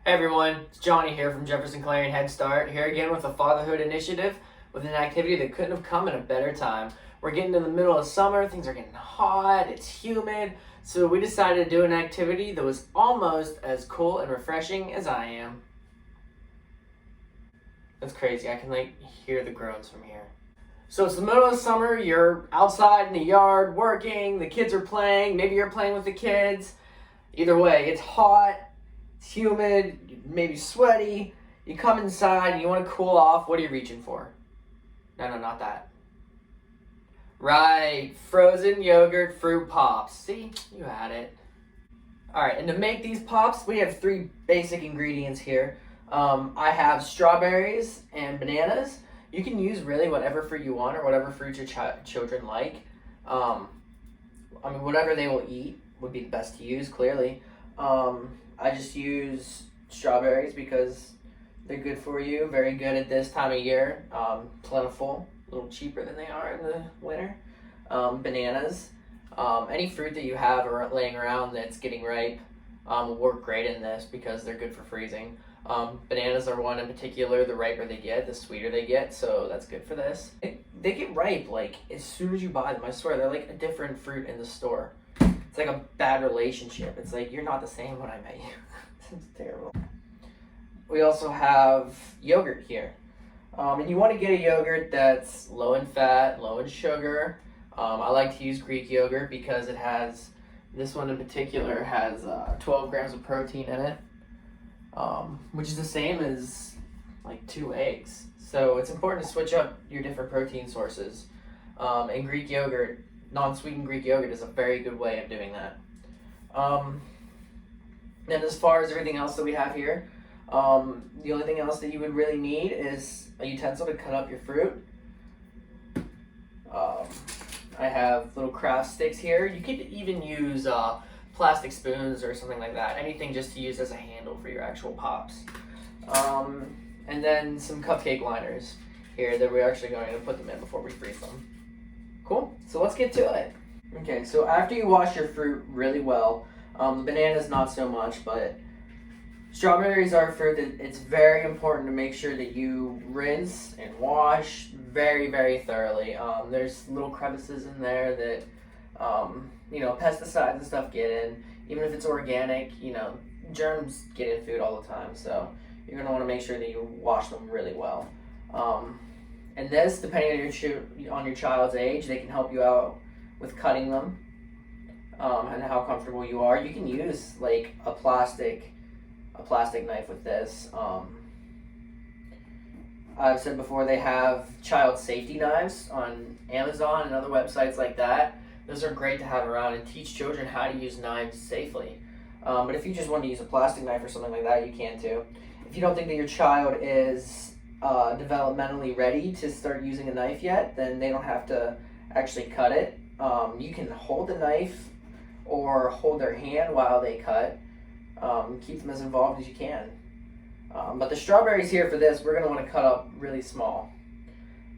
Hey everyone, it's Johnny here from Jefferson-Clarion Head Start, here again with a fatherhood initiative with an activity that couldn't have come at a better time. We're getting in the middle of summer, things are getting hot, it's humid, so we decided to do an activity that was almost as cool and refreshing as I am. That's crazy, I can hear the groans from here. So it's the middle of summer, you're outside in the yard working, the kids are playing, maybe you're playing with the kids. Either way, it's hot. It's humid, maybe sweaty. You come inside and you want to cool off. What are you reaching for? No, not that. Right, frozen yogurt fruit pops. See, you had it. Alright, and to make these pops, we have 3 basic ingredients here. I have strawberries and bananas. You can use really whatever fruit you want or whatever fruit your children like. Whatever they will eat would be the best to use, clearly. I just use strawberries because they're good for you, very good at this time of year, plentiful, a little cheaper than they are in the winter. Bananas, any fruit that you have laying around that's getting ripe will work great in this because they're good for freezing. Bananas are one in particular, the riper they get, the sweeter they get, so that's good for this. They get ripe as soon as you buy them, I swear, they're like a different fruit in the store. It's like a bad relationship. It's like, you're not the same when I met you. It's terrible. We also have yogurt here. And you want to get a yogurt that's low in fat, low in sugar. I like to use Greek yogurt because it has, this one in particular has 12 grams of protein in it, which is the same as 2 eggs. So it's important to switch up your different protein sources. And Greek yogurt, non-sweetened Greek yogurt is a very good way of doing that. And as far as everything else that we have here, the only thing else that you would really need is a utensil to cut up your fruit. I have little craft sticks here. You could even use plastic spoons or something like that. Anything just to use as a handle for your actual pops. And then some cupcake liners here that we're actually going to put them in before we freeze them. Cool, so let's get to it. Okay, so after you wash your fruit really well, bananas not so much, but strawberries are a fruit that it's very important to make sure that you rinse and wash very, very thoroughly. There's little crevices in there that, pesticides and stuff get in. Even if it's organic, germs get in food all the time, so you're going to want to make sure that you wash them really well. And this, depending on your child's age, they can help you out with cutting them and how comfortable you are. You can use a plastic knife with this. I've said before, they have child safety knives on Amazon and other websites like that. Those are great to have around and teach children how to use knives safely. But if you just want to use a plastic knife or something like that, you can too. If you don't think that your child is developmentally ready to start using a knife yet, then they don't have to actually cut it. You can hold the knife or hold their hand while they cut. Keep them as involved as you can. But the strawberries here for this, we're going to want to cut up really small.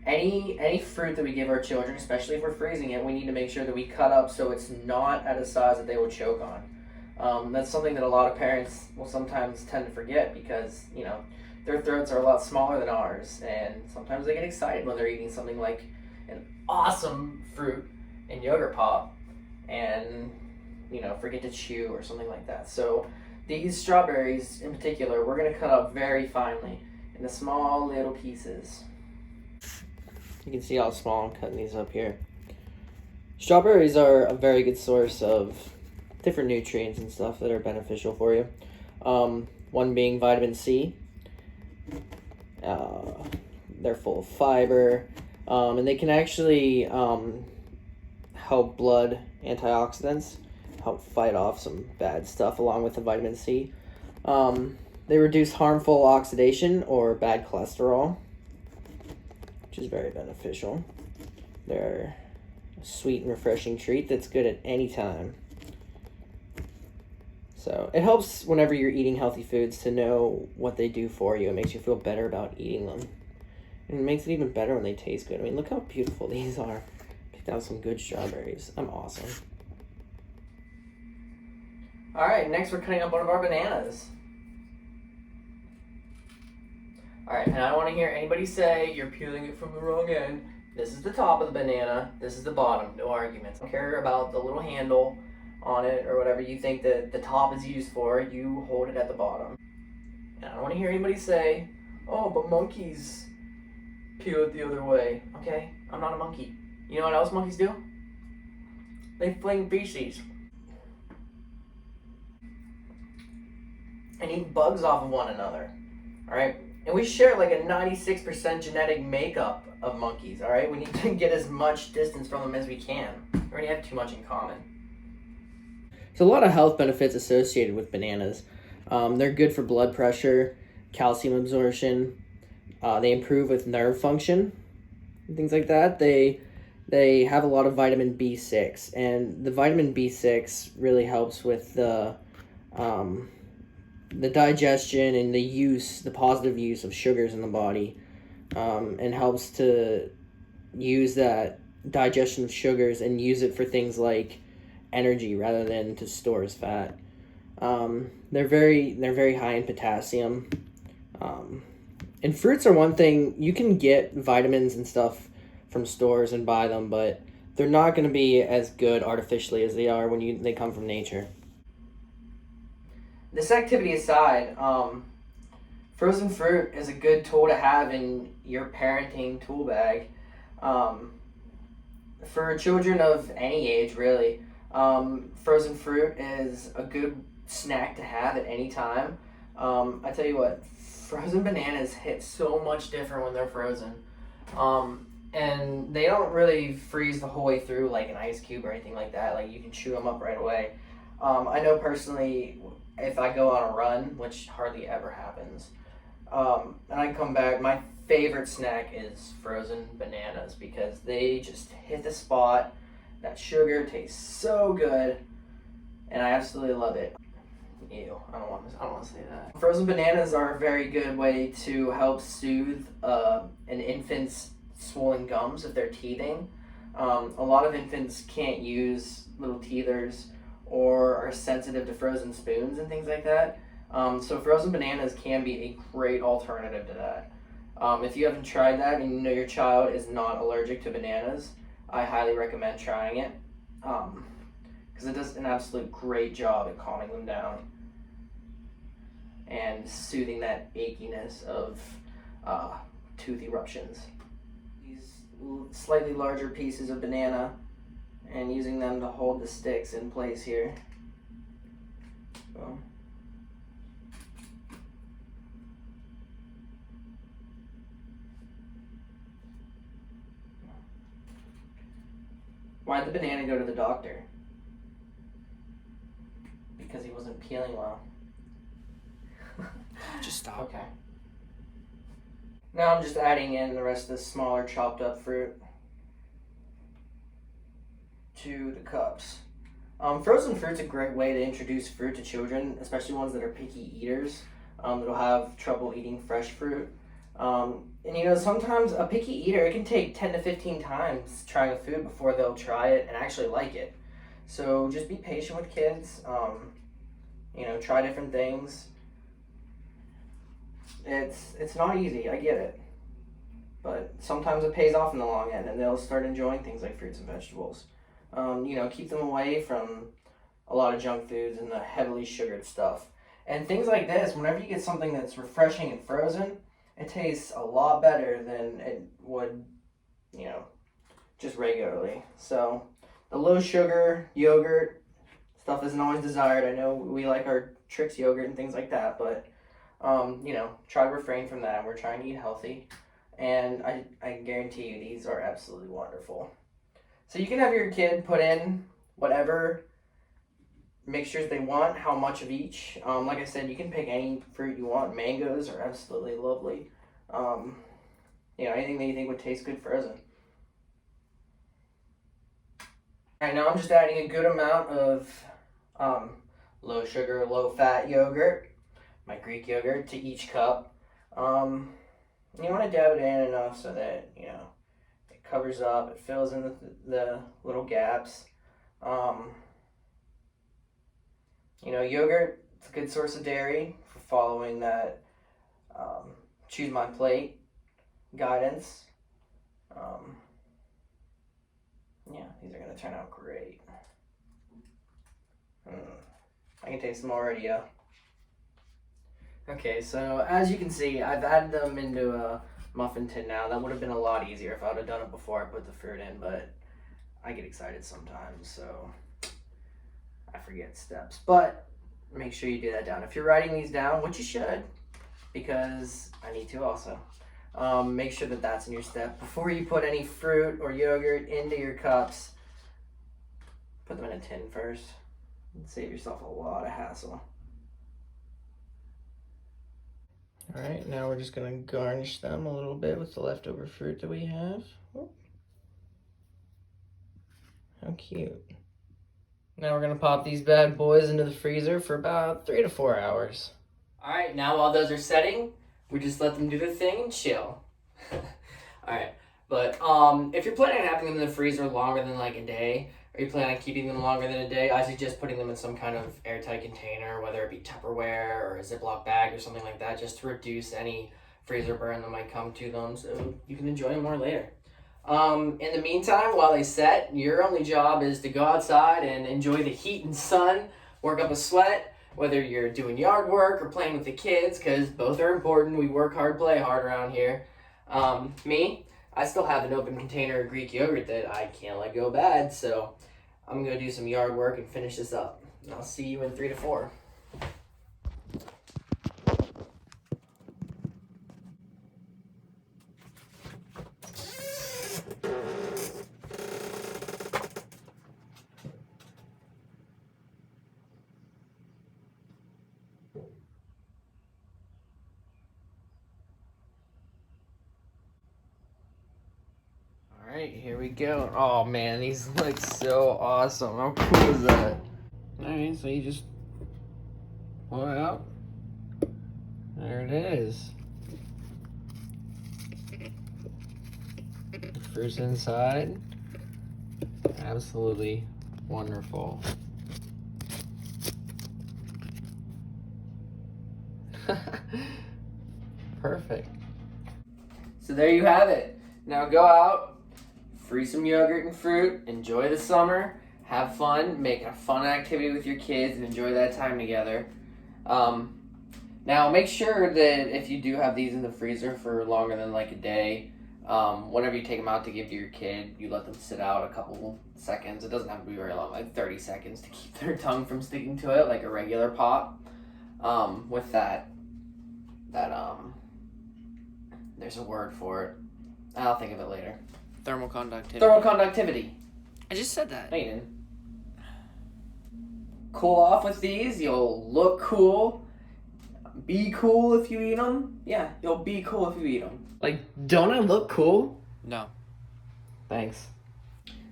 Any fruit that we give our children, especially if we're freezing it, we need to make sure that we cut up so it's not at a size that they will choke on. That's something that a lot of parents will sometimes tend to forget because, their throats are a lot smaller than ours, and sometimes they get excited when they're eating something like an awesome fruit and yogurt pop and, forget to chew or something like that. So these strawberries in particular, we're going to cut up very finely into small little pieces. You can see how small I'm cutting these up here. Strawberries are a very good source of different nutrients and stuff that are beneficial for you. One being vitamin C. They're full of fiber, and they can actually help blood antioxidants, help fight off some bad stuff along with the vitamin C. They reduce harmful oxidation or bad cholesterol, which is very beneficial. They're a sweet and refreshing treat that's good at any time. So it helps whenever you're eating healthy foods to know what they do for you. It makes you feel better about eating them. And it makes it even better when they taste good. Look how beautiful these are. Picked out some good strawberries. I'm awesome. All right, next we're cutting up one of our bananas. Alright, and I don't want to hear anybody say you're peeling it from the wrong end. This is the top of the banana, this is the bottom, no arguments. I don't care about the little handle on it or whatever you think that the top is used for, you hold it at the bottom. And I don't want to hear anybody say, oh, but monkeys peel it the other way. Okay, I'm not a monkey. You know what else monkeys do? They fling feces and eat bugs off of one another. Alright? And we share like a 96% genetic makeup of monkeys, alright? We need to get as much distance from them as we can. We already have too much in common. There's a lot of health benefits associated with bananas. They're good for blood pressure, calcium absorption. They improve with nerve function, and things like that. They have a lot of vitamin B6, and the vitamin B6 really helps with the digestion and the positive use of sugars in the body, and helps to use that digestion of sugars and use it for things like energy rather than to store as fat. They're very high in potassium. And fruits are one thing. You can get vitamins and stuff from stores and buy them, but they're not going to be as good artificially as they are when they come from nature. This activity aside, frozen fruit is a good tool to have in your parenting tool bag. For children of any age, really, frozen fruit is a good snack to have at any time. I tell you what, frozen bananas hit so much different when they're frozen. And they don't really freeze the whole way through like an ice cube or anything like that. Like, you can chew them up right away. I know personally, if I go on a run, which hardly ever happens, and I come back, my favorite snack is frozen bananas because they just hit the spot. That sugar tastes so good, and I absolutely love it. Ew, I don't want to say that. Frozen bananas are a very good way to help soothe an infant's swollen gums if they're teething. A lot of infants can't use little teethers or are sensitive to frozen spoons and things like that. So frozen bananas can be a great alternative to that. If you haven't tried that and you know your child is not allergic to bananas, I highly recommend trying it, because it does an absolute great job at calming them down and soothing that achiness of tooth eruptions. These slightly larger pieces of banana and using them to hold the sticks in place here. So. Why'd the banana go to the doctor? Because he wasn't peeling well. Just stop. Okay. Now I'm just adding in the rest of the smaller chopped up fruit to the cups. Frozen fruit's a great way to introduce fruit to children, especially ones that are picky eaters, that'll have trouble eating fresh fruit. And you know, sometimes a picky eater, it can take 10 to 15 times trying a food before they'll try it and actually like it. So just be patient with kids. You know, try different things. It's not easy, I get it. But sometimes it pays off in the long end and they'll start enjoying things like fruits and vegetables. You know, keep them away from a lot of junk foods and the heavily sugared stuff. And things like this, whenever you get something that's refreshing and frozen, it tastes a lot better than it would, you know, just regularly. So the low sugar yogurt stuff isn't always desired. I know we like our Trix yogurt and things like that, but you know, try to refrain from that. We're trying to eat healthy, and I guarantee you these are absolutely wonderful. So you can have your kid put in whatever mixtures they want, how much of each. Like I said, you can pick any fruit you want. Mangoes are absolutely lovely. You know, anything that you think would taste good frozen. Alright, now I'm just adding a good amount of low sugar, low fat yogurt, my Greek yogurt, to each cup. You want to dab it in enough so that, you know, it covers up, it fills in the little gaps. You know, yogurt, it's a good source of dairy for following that choose my plate, guidance. Yeah, these are gonna turn out great. I can taste them already, yeah. Okay, so as you can see, I've added them into a muffin tin now. That would have been a lot easier if I would have done it before I put the fruit in, but I get excited sometimes, so I forget steps. But make sure you do that down. If you're writing these down, which you should, because I need to also, make sure that that's in your step. Before you put any fruit or yogurt into your cups, put them in a tin first. Save yourself a lot of hassle. All right, now we're just gonna garnish them a little bit with the leftover fruit that we have. Oh. How cute. Now we're gonna pop these bad boys into the freezer for about 3 to 4 hours. All right, now while those are setting, we just let them do their thing and chill. All right, but if you're planning on having them in the freezer longer than like a day, or you plan on keeping them longer than a day, I suggest putting them in some kind of airtight container, whether it be Tupperware or a Ziploc bag or something like that, just to reduce any freezer burn that might come to them so you can enjoy them more later. In the meantime, while they set, your only job is to go outside and enjoy the heat and sun, work up a sweat, whether you're doing yard work or playing with the kids, because both are important. We work hard, play hard around here. I still have an open container of Greek yogurt that I can't let go bad, so I'm going to do some yard work and finish this up. And I'll see you in 3 to 4. Alright, here we go. Oh man, these look so awesome. How cool is that? Alright, so you just pull it out. There it is. The fruit's inside. Absolutely wonderful. Perfect. So there you have it. Now go out, freeze some yogurt and fruit, enjoy the summer, have fun, make a fun activity with your kids, and enjoy that time together. Now make sure that if you do have these in the freezer for longer than like a day, whenever you take them out to give to your kid, you let them sit out a couple seconds. It doesn't have to be very long, like 30 seconds to keep their tongue from sticking to it like a regular pop. With that, there's a word for it. I'll think of it later. Thermal conductivity. Thermal conductivity. I just said that. No, you didn't. Cool off with these. You'll look cool. Be cool if you eat them. Yeah, you'll be cool if you eat them. Like, don't I look cool? No. Thanks.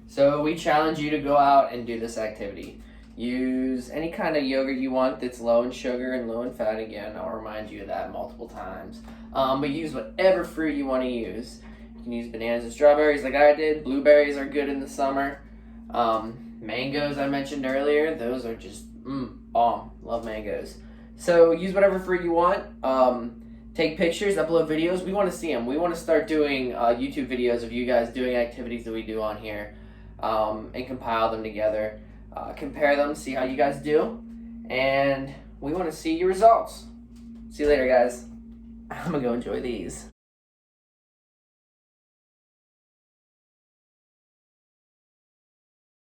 So we challenge you to go out and do this activity. Use any kind of yogurt you want that's low in sugar and low in fat. Again, I'll remind you of that multiple times. But use whatever fruit you want to use. You can use bananas and strawberries like I did. Blueberries are good in the summer. Mangoes I mentioned earlier, those are just bomb. Love mangoes. So use whatever fruit you want. Take pictures, upload videos. We want to see them. We want to start doing YouTube videos of you guys doing activities that we do on here, and compile them together. Compare them, see how you guys do, and we want to see your results. See you later, guys. I'm gonna go enjoy these.